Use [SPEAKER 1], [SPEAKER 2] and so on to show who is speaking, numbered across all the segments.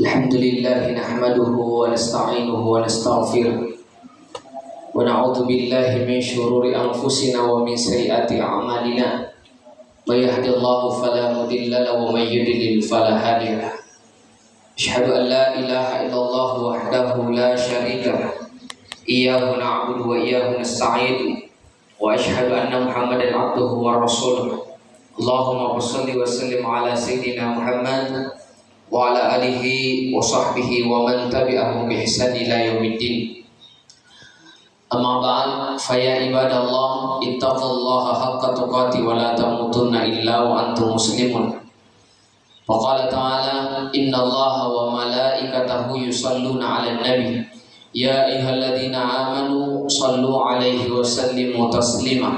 [SPEAKER 1] الحمد لله نحمده ونستعينه ونستغفره ونعوذ بالله من شرور أنفسنا ومن سيئات أعمالنا من يهد الله فلا مضل له ومن يضلل فلا هادي له أشهد أن لا إله إلا الله وحده لا شريك له إياه نعبد وإياه نستعين وأشهد أن محمدا عبده ورسوله اللهم صل وسلم على سيدنا محمد وعلى آله وصحبه ومن تبعهم بإحسان إلى يوم الدين. أما بعد فيا عباد الله اتقوا الله حق تقاته ولا تموتن إلا وأنتم مسلمون. وقال تعالى إن الله وملائكته يصلون على النبي يا أيها الذين آمنوا صلوا عليه وسلموا تسليما.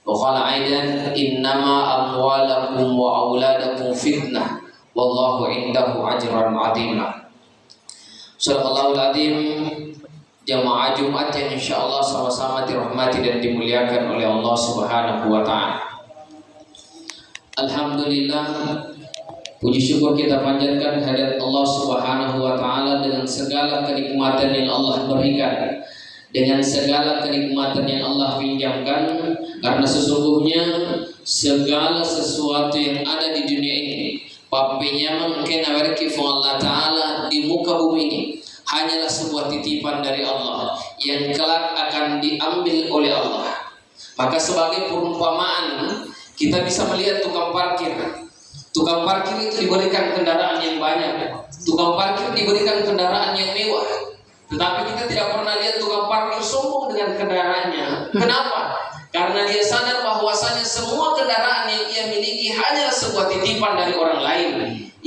[SPEAKER 1] وقال أيضا إنما أموالكم وأولادكم فتنة wallahu indahu ajran azima. Sadaqallahul azim. Jamaah Jumat yang insyaallah sama-sama dirahmati dan dimuliakan oleh Allah Subhanahu wa taala. Alhamdulillah, puji syukur kita panjatkan kehadirat Allah Subhanahu wa taala dengan segala kenikmatan yang Allah berikan, dengan segala kenikmatan yang Allah pinjamkan, karena sesungguhnya segala sesuatu yang ada di dunia ini papinya mungkin awarki Allah Ta'ala di muka bumi ini hanyalah sebuah titipan dari Allah yang kelak akan diambil oleh Allah. Maka sebagai perumpamaan kita bisa melihat tukang parkir. Tukang parkir itu diberikan kendaraan yang banyak, tukang parkir diberikan kendaraan yang mewah. Tetapi kita tidak pernah lihat tukang parkir sombong dengan kendaraannya. Kenapa? Karena dia sadar bahwasanya semua kendaraan yang ia miliki hanyalah sebuah titipan dari orang lain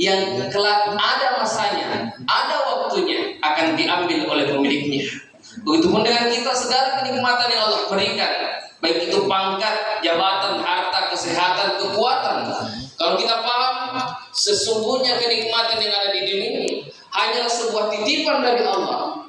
[SPEAKER 1] yang kelak ada masanya, ada waktunya akan diambil oleh pemiliknya. Begitupun dengan kita, segala kenikmatan yang Allah berikan, baik itu pangkat, jabatan, harta, kesehatan, kekuatan. Kalau kita paham sesungguhnya kenikmatan yang ada di dunia ini hanyalah sebuah titipan dari Allah,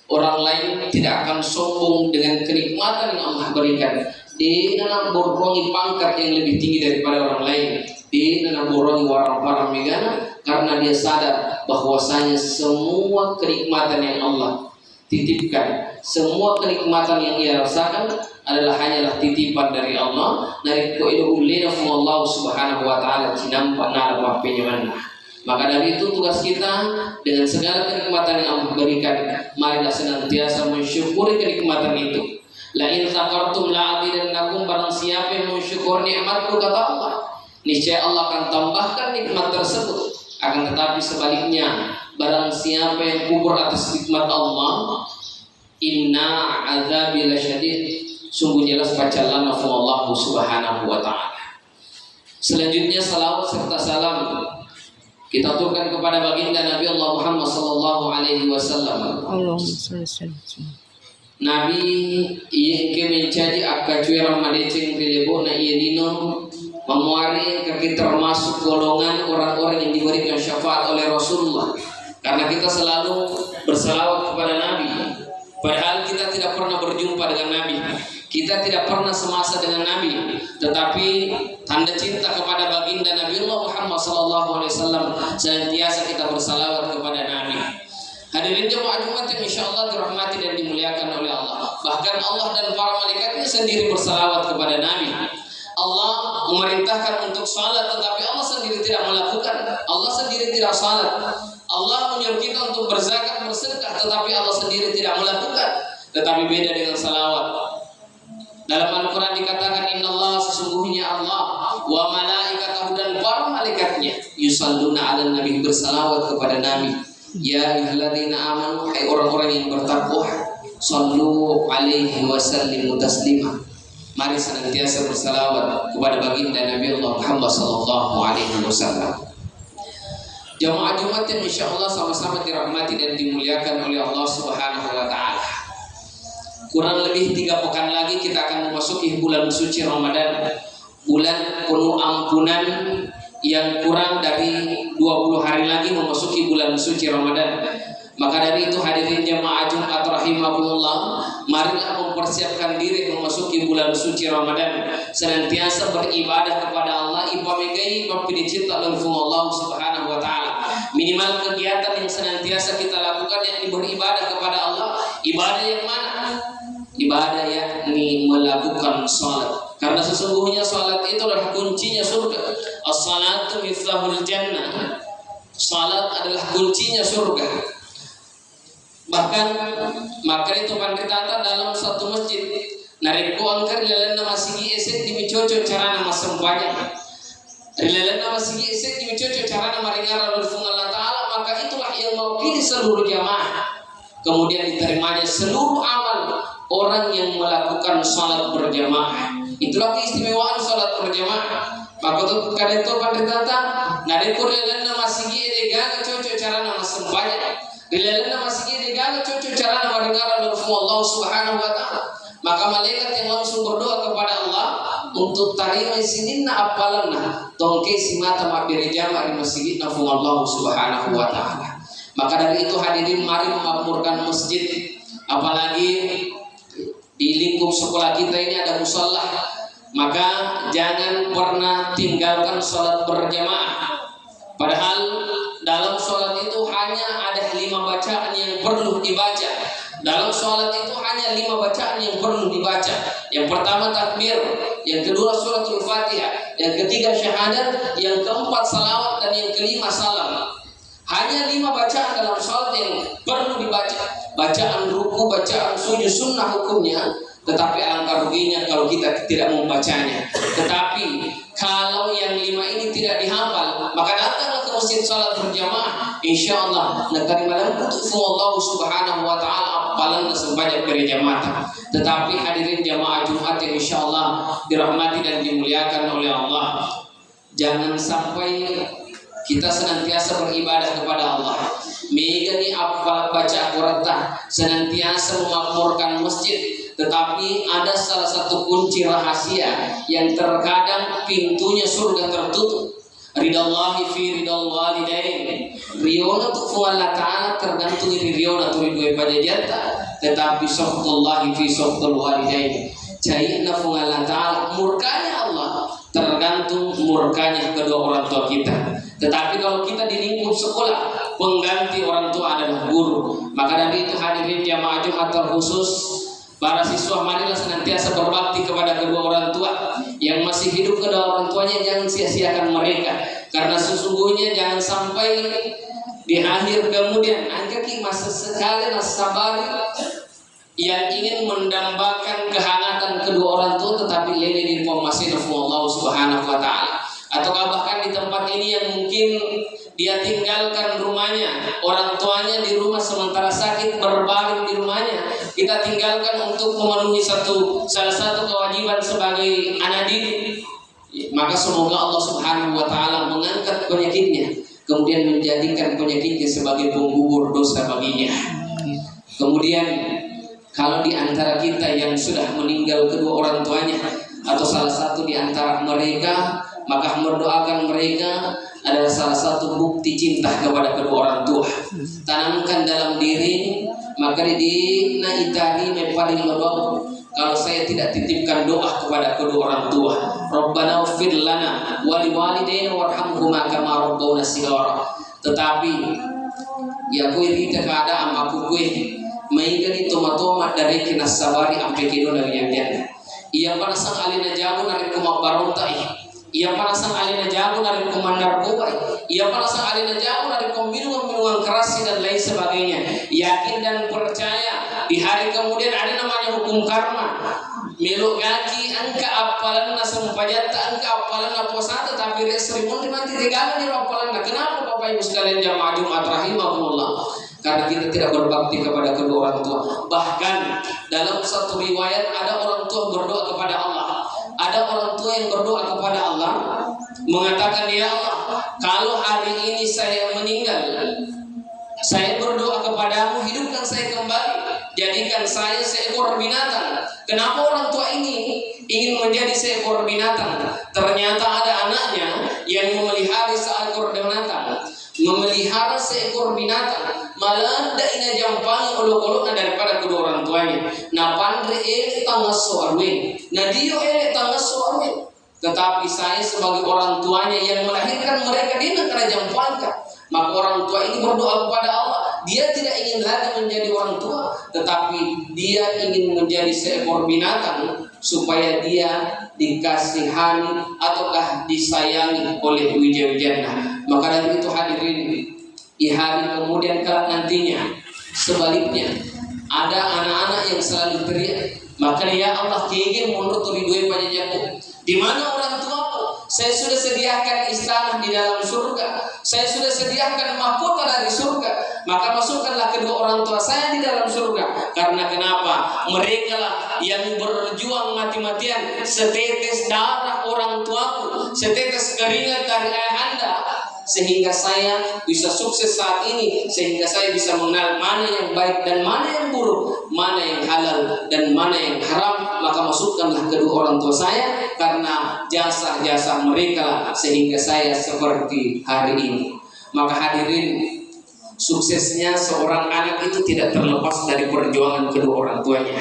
[SPEAKER 1] orang lain tidak akan sombong dengan kenikmatan yang Allah berikan. Dia nak borongi pangkat yang lebih tinggi daripada orang lain. Dia nak borongi warang-warang megana, karena dia sadar bahwasanya semua kenikmatan yang Allah titipkan, semua kenikmatan yang ia rasakan adalah hanyalah titipan dari Allah. Dari kuilulina Allah Subhanahu wa taala cinampa nara papenya mana. Maka dari itu tugas kita dengan segala kenikmatan yang Allah berikan, marilah senantiasa mensyukuri kenikmatan itu. La in sakartum la azidannakum, barang siapa yang mensyukur nikmatku kata Allah, niscaya Allah akan tambahkan nikmat tersebut. Akan tetapi sebaliknya, barang siapa yang kubur atas nikmat Allah, inna azabi lasyadid, sungguh jelas pacalan Allah Subhanahu wa taala. Selanjutnya salawat serta salam kita aturkan kepada baginda Nabi Allah Muhammad sallallahu alaihi wasallam. Nabi yang menjadi akacuy ramadeceng dilebo na iedino memuari kaki termasuk golongan orang-orang yang diberikan syafaat oleh Rasulullah. Karena kita selalu berselawat kepada Nabi, padahal kita tidak pernah berjumpa dengan Nabi, kita tidak pernah semasa dengan Nabi, tetapi tanda cinta kepada baginda Nabi Allah Muhammad sallallahu alaihi wasallam senantiasa kita bersalawat kepada Nabi. Hadirin jemaah Jumat yang insyaallah dirahmati dan dimuliakan oleh Allah. Bahkan Allah dan para malaikatnya sendiri bersalawat kepada Nabi. Allah memerintahkan untuk salat, tetapi Allah sendiri tidak melakukan. Allah sendiri tidak salat. Allah menyuruh kita untuk berzakat, bersedekah, tetapi Allah sendiri tidak melakukan. Tetapi beda dengan salawat. Dalam Al-Quran dikatakan innallaha, sesungguhnya Allah, wa malaikatahu, dan para malaikatnya, yusalluna ala nabi, bersalawat kepada Nabi. Ya ayyuhalladzina amanu, hai orang-orang yang bertakwa, sallu alaihi wasallimu taslima, mari senantiasa bersalawat kepada baginda Nabi Allah Muhammad sallallahu alaihi wasallam. Jamaah Jumat yang insyaallah sama-sama dirahmati dan dimuliakan oleh Allah Subhanahu wa taala. Kurang lebih 3 pekan lagi kita akan memasuki bulan suci Ramadan, bulan penuh ampunan, yang kurang dari 20 hari lagi memasuki bulan suci Ramadan. Maka dari itu hadirin jamaah Jumat rahimakumullah, marilah mempersiapkan diri memasuki bulan suci Ramadan, senantiasa beribadah kepada Allah, ibadah megai bapidicita langsung Allah Subhanahu wa taala. Minimal kegiatan yang senantiasa kita lakukan yang beribadah kepada Allah. Ibadah yang mana? Ibadah yakni melakukan salat. Karena sesungguhnya salat itu adalah kuncinya surga. As-salatu miftahul jannah. Salat adalah kuncinya surga. Bahkan maka itu panditata dalam satu masjid narik ko angkar lalan na masigi eset di micoco cara na masampanya. Lalan na masigi eset di micoco cara na maringara lulfung Allah Ta'ala, maka itulah yang mewakili seluruh jamaah. Kemudian diterimanya seluruh amal orang yang melakukan salat berjamaah. Itulah keistimewaan salat berjamaah. Maka itu kada itu panditata narik ko lalan na masigi edega coco cara na masampanya. Lalan na masigi edega coco cara na maringara lulfung Allah Subhanahu wa Ta'ala. Maka malaikat yang langsung berdoa kepada Allah untuk tarima sininna apalanna tongke simata mabiri jamaah di masjid nafung Allah Subhanahu wa Ta'ala. Maka dari itu hadirin, mari memakmurkan masjid, apalagi di lingkup sekolah kita ini ada musalla. Maka jangan pernah tinggalkan sholat berjamaah. Padahal dalam sholat itu hanya ada 5 bacaan yang perlu dibaca. Dalam sholat itu hanya 5 bacaan yang perlu dibaca. Yang pertama takbir, yang kedua suratul Fatihah, yang ketiga syahadat, yang keempat salawat, dan yang kelima salam. Hanya 5 bacaan dalam sholat yang perlu dibaca. Bacaan ruku, bacaan sujud sunnah hukumnya. Tetapi alangkah ruginya kalau kita tidak membacanya. Tetapi kalau yang 5 ini tidak dihafal, maka datanglah ke masjid salat berjamaah. Insyaallah negari malam kutufu Allah Subhanahu wa Ta'ala apalan sebanyak gereja mata. Tetapi hadirin jamaah Jumat yang insyaallah dirahmati dan dimuliakan oleh Allah, jangan sampai kita senantiasa beribadah kepada Allah, megani apa baca Al-Qur'an, senantiasa memakmurkan masjid. Tetapi ada salah satu kunci rahasia yang terkadang pintunya surga tertutup. Ridallahi fi ridal walidain. Riona tu Allah Ta'ala tergantung dari riona tu ridho padajata, tetapi safdullahi fi safdul walidain. Jaina fu Allah Ta'ala, murkanya Allah tergantung murkanya kedua orang tua kita. Tetapi kalau kita di lingkup sekolah, pengganti orang tua adalah guru. Maka dari itu hadirin jamaah Jumat terkhusus, para siswa marilah senantiasa berbakti kepada kedua orang tua. Yang masih hidup kedua orang tuanya jangan sia-siakan mereka, karena sesungguhnya jangan sampai di akhir kemudian angkaki masa sekali nasabari yang ingin mendambakan kehangatan kedua orang tua tetapi lele di masih Allah Subhanahu wa Ta'ala. Ataukah bahkan di tempat ini yang mungkin dia tinggalkan rumahnya, orang tuanya di rumah sementara sakit berbaring di rumahnya, kita tinggalkan untuk memenuhi salah satu kewajiban sebagai anak didik. Maka semoga Allah Subhanahu wa Ta'ala mengangkat penyakitnya, kemudian menjadikan penyakitnya sebagai penggugur dosa baginya. Kemudian kalau di antara kita yang sudah meninggal kedua orang tuanya atau salah satu di antara mereka, maka mendoakan mereka adalah salah satu bukti cinta kepada kedua orang tua. Tanamkan dalam diri, maka di naitani mepaling medok. Kalau saya tidak titipkan doa kepada kedua orang tua, Rabbana ighfir lana wa liwalidayna warhamhuma kama rabbawna shighara. Tetapi ya kuwi kita keadaan aku kuwi maingani tomat dari kinas sabari ampe kino na yang ia panasang alina jago narik kumabarontai, ia panasang alina jago narik kumandar kubai, ia panasang alina jago narik minuman keras dan lain sebagainya. Yakin dan percaya di hari kemudian ada namanya hukum karma. Melo gaki angka apalan na sampajata, angka apalan na posata, tapi resrimun nanti digagal di apalan na. Kenapa Bapak Ibu sekalian jamaah Jumat rahimahumullah? Karena kita tidak berbakti kepada kedua orang tua. Bahkan dalam satu riwayat ada orang tua berdoa kepada Allah. Ada orang tua yang berdoa kepada Allah mengatakan, ya Allah, kalau hari ini saya meninggal, saya berdoa kepadamu, hidupkan saya kembali, jadikan saya seekor binatang. Kenapa orang tua ini ingin menjadi seekor binatang? Ternyata ada anaknya yang memelihara seekor binatang, memelihara seekor binatang, malah tidak ina jampangi olok-oloknya daripada kedua orang tuanya. Nah pandre elek tangas soarwe, nah dia elek tangas soarwe. Tetapi saya sebagai orang tuanya yang melahirkan mereka di negara Jampangka, Maka orang tua ini berdoa kepada Allah. Dia tidak ingin lagi menjadi orang tua, tetapi dia ingin menjadi seekor binatang supaya dia dikasihani ataukah disayangi oleh wija-wijana. Maka dari itu hadirin, di hari kemudian kelak nantinya sebaliknya ada anak-anak yang selalu teriak, maka ya Allah kege menurut ridhoe panjenengan. Di mana orang tuaku? Saya sudah sediakan istana di dalam surga. Saya sudah sediakan mahkota dari surga. Maka masukkanlah kedua orang tua saya di dalam surga. Karena kenapa? Mereka lah yang berjuang mati-matian. Setetes darah orang tuaku, setetes keringat dari ayahanda, sehingga saya bisa sukses saat ini, sehingga saya bisa mengenal mana yang baik dan mana yang buruk, mana yang halal dan mana yang haram. Maka masukkanlah kedua orang tua saya, karena jasa-jasa mereka sehingga saya seperti hari ini. Maka hadirin, suksesnya seorang anak itu tidak terlepas dari perjuangan kedua orang tuanya.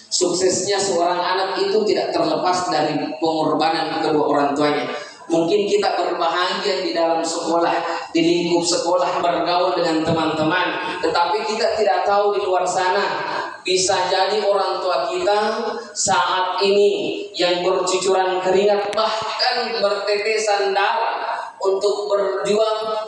[SPEAKER 1] Suksesnya seorang anak itu tidak terlepas dari pengorbanan kedua orang tuanya. Mungkin kita berbahagia di dalam sekolah, di lingkup sekolah, bergaul dengan teman-teman, tetapi kita tidak tahu di luar sana bisa jadi orang tua kita saat ini yang bercucuran keringat, bahkan bertetesan darah untuk berjuang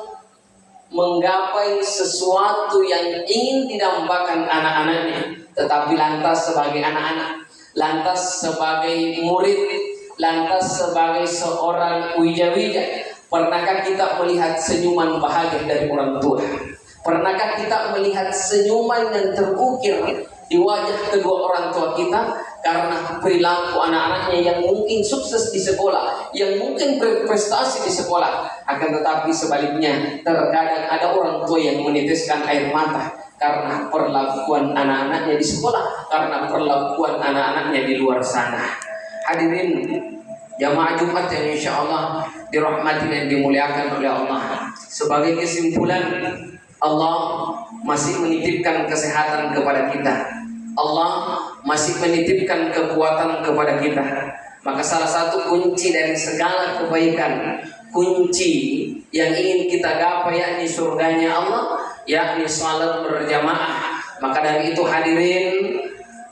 [SPEAKER 1] menggapai sesuatu yang ingin didambakan anak-anaknya, tetapi lantas sebagai anak-anak, lantas sebagai murid, lantas sebagai seorang wija-wija, pernahkah kita melihat senyuman bahagia dari orang tua? Pernahkah kita melihat senyuman yang terukir di wajah kedua orang tua kita karena perilaku anak-anaknya yang mungkin sukses di sekolah, yang mungkin berprestasi di sekolah? Akan tetapi sebaliknya, terkadang ada orang tua yang meneteskan air mata karena perlakuan anak-anaknya di sekolah, karena perlakuan anak-anaknya di luar sana. Hadirin jamaah Jumat yang insya Allah dirahmati dan dimuliakan oleh Allah. Sebagai kesimpulan, Allah masih menitipkan kesehatan kepada kita. Allah masih menitipkan kekuatan kepada kita. Maka salah satu kunci dari segala kebaikan, kunci yang ingin kita gapai yakni surganya Allah, yakni salat berjamaah. Maka dari itu hadirin,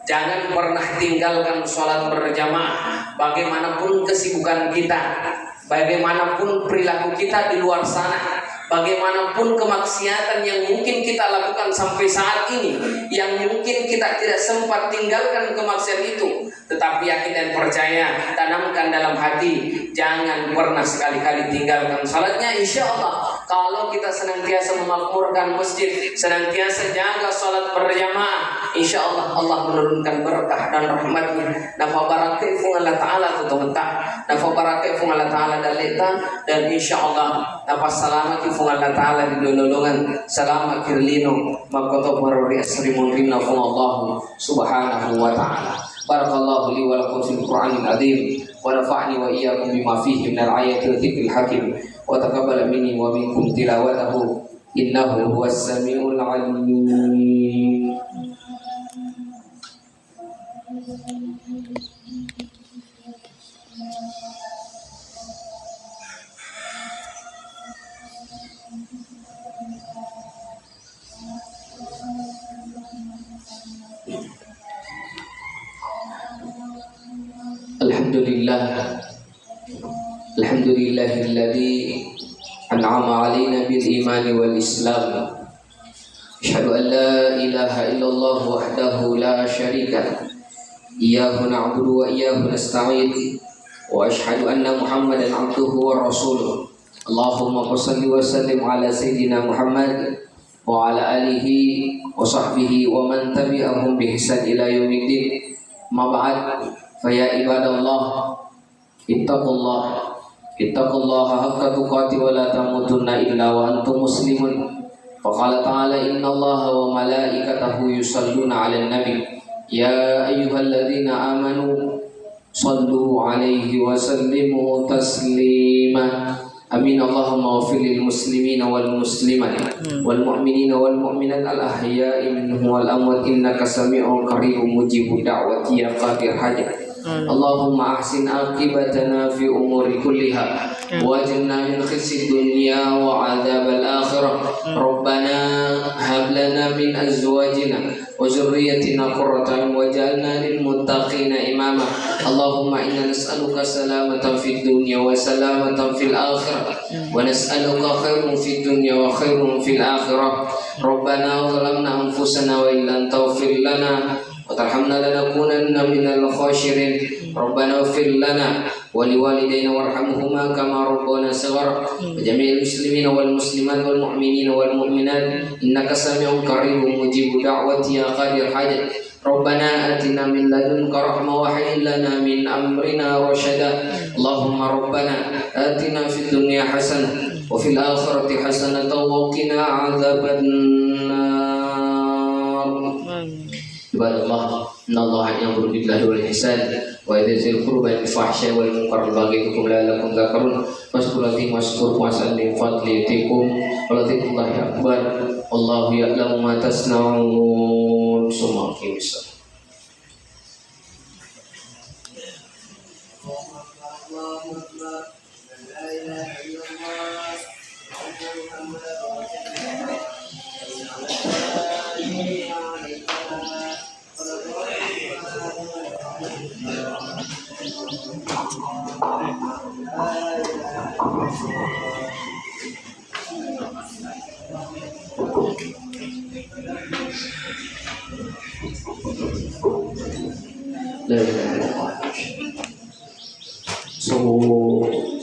[SPEAKER 1] jangan pernah tinggalkan sholat berjamaah. Bagaimanapun kesibukan kita, bagaimanapun perilaku kita di luar sana, bagaimanapun kemaksiatan yang mungkin kita lakukan sampai saat ini, yang mungkin kita tidak sempat tinggalkan kemaksiatan itu, tetapi yakin dan percaya, tanamkan dalam hati, jangan pernah sekali-kali tinggalkan salatnya. Insya Allah kalau kita senantiasa memakmurkan masjid, senantiasa jaga salat berjamaah, insya Allah Allah menurunkan berkah dan rahmatnya. Nafa barakai fung Allah Ta'ala tutumentah, nafa barakai fung Allah Ta'ala dalita, dan insya Allah nafa selamat fung Allah Ta'ala di dololongan selamat kirlino makoto barori asrimun rinna fung Allah subhanahu wa ta'ala. Barakallahu li wa lakum fil Qur'anil azim, wa nafa'ni wa iyyakum bima fihi minal ayati wa dzikril hakim, wa taqabbal minni wa minkum tilawatahu innahu huwas samiul alim. Alhamdulillahilladzi an'ama 'alaina bil imani wal islam. Asyhadu an la ilaha illallah wahdahu la syarika lah. Iyyahu na'budu wa iyyahu nasta'in. Wa asyhadu anna Muhammadan 'abduhu wa rasuluh. Allahumma shalli wa sallim ala sayyidina Muhammad wa ala alihi wa sahbihi wa man tabi'ahum bi ihsan ila yaumiddin. Ma ba'd, fa ya ibadallah, ittaqullaha haqqa tuqatih wa la tamutunna illa wa antum muslimun. Faqala ta'ala innallaha wa malaikatahu yusalluna 'alan nabi ya ayyuhalladzina amanu sallu 'alaihi wa sallimu taslima. Amin. Allahumma ighfir lil muslimina wal muslimat wal mu'minina wal mu'minat al ahya'i minhum wal amwat innaka sami'un qaribun mujibud da'wati ya qadir hajat. اللهم أحسن عاقبتنا في أمور كلها واجعلنا من خزي الدنيا وعذاب الآخرة. ربنا هب لنا من أزواجنا وذريتنا قرة أعين واجعلنا للمتقين إماما. اللهم إنا نسألك سلامة في الدنيا وسلامة في الآخرة ونسألك خير في الدنيا وخير في الآخرة. ربنا ظلمنا أنفسنا وإن لم تغفر لنا وترحمنا لنكونن من الخاسرين. ربنا اغفر لنا ولوالدينا وارحمهما كما ربونا صغارا وجميع المسلمين والمسلمات والمؤمنين والمؤمنات إنك سميع قريب مجيب دعوة يا قاضي الحاجة. ربنا آتنا من لدنك رحمة وهيئ لنا من أمرنا رشدا. اللهم ربنا آتنا في الدنيا حسنة وفي الآخرة حسنة وقنا عذاب النار. Ibadallah, innallaha ya'muru billahi wal ihsan wa yadhil qurba wal fahsya wal munkar wal baghi la'allakum tadhakkarun. Waskurati waskur wasallim fadlitikum wa dzikrullahi akbar. Wallahu ya'lamu ma tasna'un. Summa qimsa.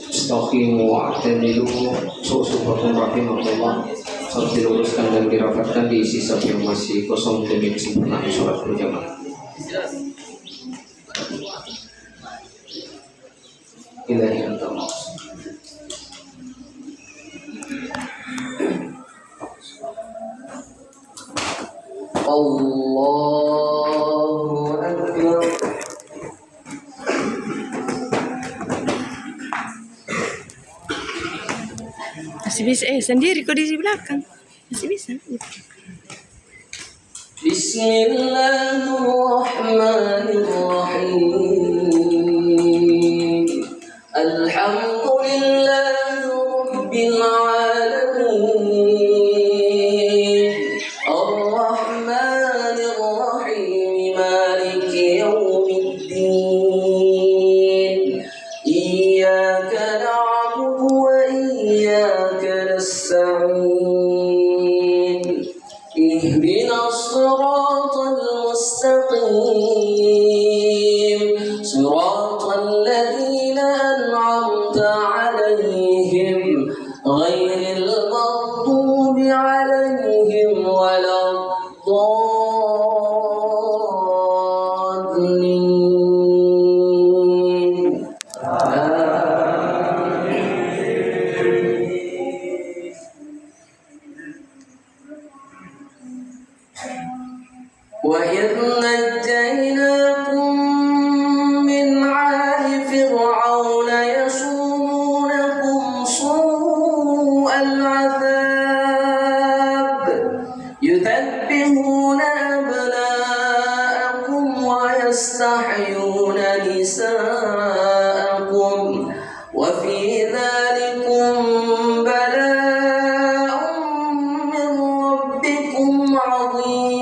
[SPEAKER 1] Istaqimu wa'tadilu. Subhanallah rahimahullah. Harus diluruskan dan dirapatkan, diisi afirmasi kosong demi kesempurnaan sholat berjamaah. Ilahi anta maksud. Allahu Akbar.
[SPEAKER 2] Masih bisa sendiri kok di belakang. Masih bisa.
[SPEAKER 1] Bismillahirrahmanirrahim. Alhamdulillahi rabbil alamin. Ar-Rahmanir Rahim. Maliki yaumiddin. Iyyaka na'budu wa iyyaka nasta'in. Ihdinas siratal mustaqim. Siratal ladzina an'amta 'alaihim ghairil maghdubi 'alaihim waladdallin. وَإِذْ نَجَّيْنَاكُمْ مِنْ آلِ فِرْعَوْنَ يَسُومُونَكُمْ سُوءَ الْعَذَابِ يُذَبِّحُونَ أَبْنَاءَكُمْ وَيَسْتَحْيُونَ نِسَاءَكُمْ وَفِي ذَلِكُمْ بَلَاءٌ مِّن رَّبِّكُمْ عَظِيمٌ.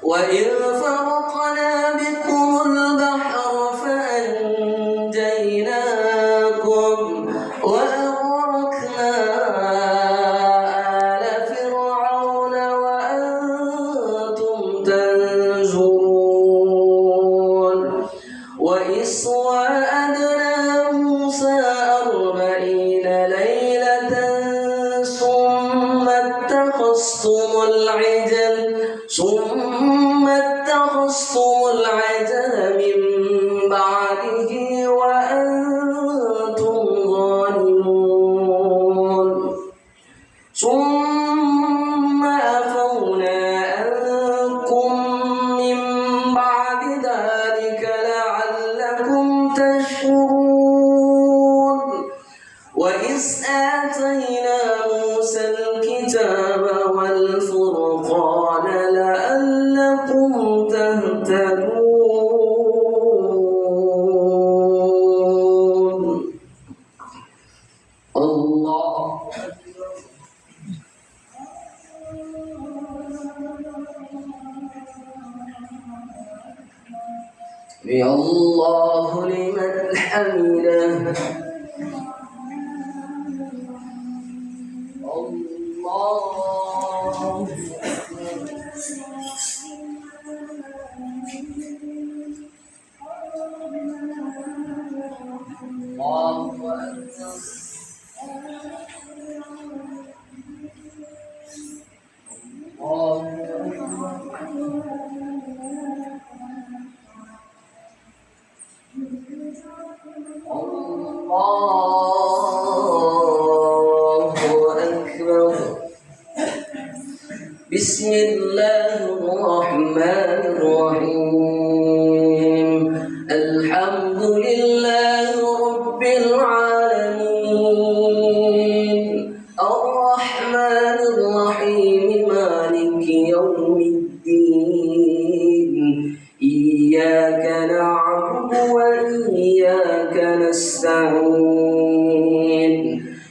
[SPEAKER 1] وَإِذْ فَرَقْنَا بِكُمُ الْبَحْرَ فَأَنجَيْنَاكُمْ وَأَغْرَقْنَا آلَ فِرْعَوْنَ وَأَنتُمْ تَنظُرُونَ. وَإِذْ وَعَدْنَا مُوسَىٰ 40 لَيْلَةً ثُمَّ اتَّخَذْتُمُ الْعِجْلَ مِن بَعْدِهِ وَأَنتُمْ ظَالِمُونَ. ثُمَّ عَفَوْنَا عَنكُم مِّن بَعْدِ ذَلِكَ لَعَلَّكُمْ تَشْكُرُونَ. وَإِذْ آتَيْنَا مُوسَى الْكِتَابَ وَالْفُرْقَانَ لَعَلَّكُمْ تَهْتَدُونَ.
[SPEAKER 3] سمع الله لمن حمده الله بسم الله الرحمن الرحيم الحمد لله رب العالمين الرحمن الرحيم مالك يوم الدين إياك نعبد وإياك نستعين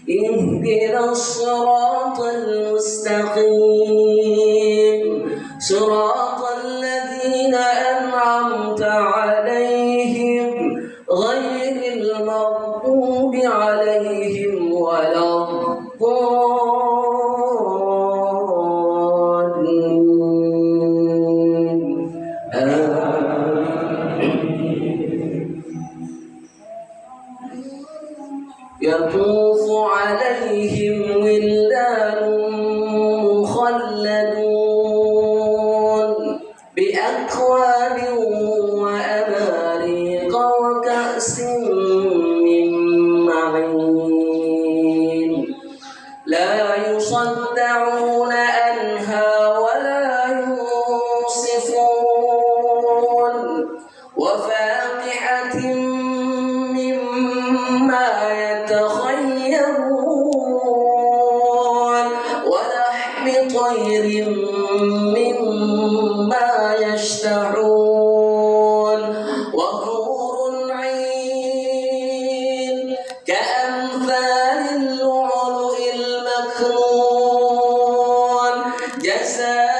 [SPEAKER 3] اهدنا الصراط المستقيم صراط الذين أنعمت عليهم غير المغضوب عليهم ولا الضالين يطوف عليهم ولدان مخلدون بأكواب وأباريق وكأس من معين لا يصدعون عنها ولا ينصفون وفاكهة مما يتخيرون ولحم طير مما يشتهون وحور عين كأمثال اللؤلؤ المكنون جزاء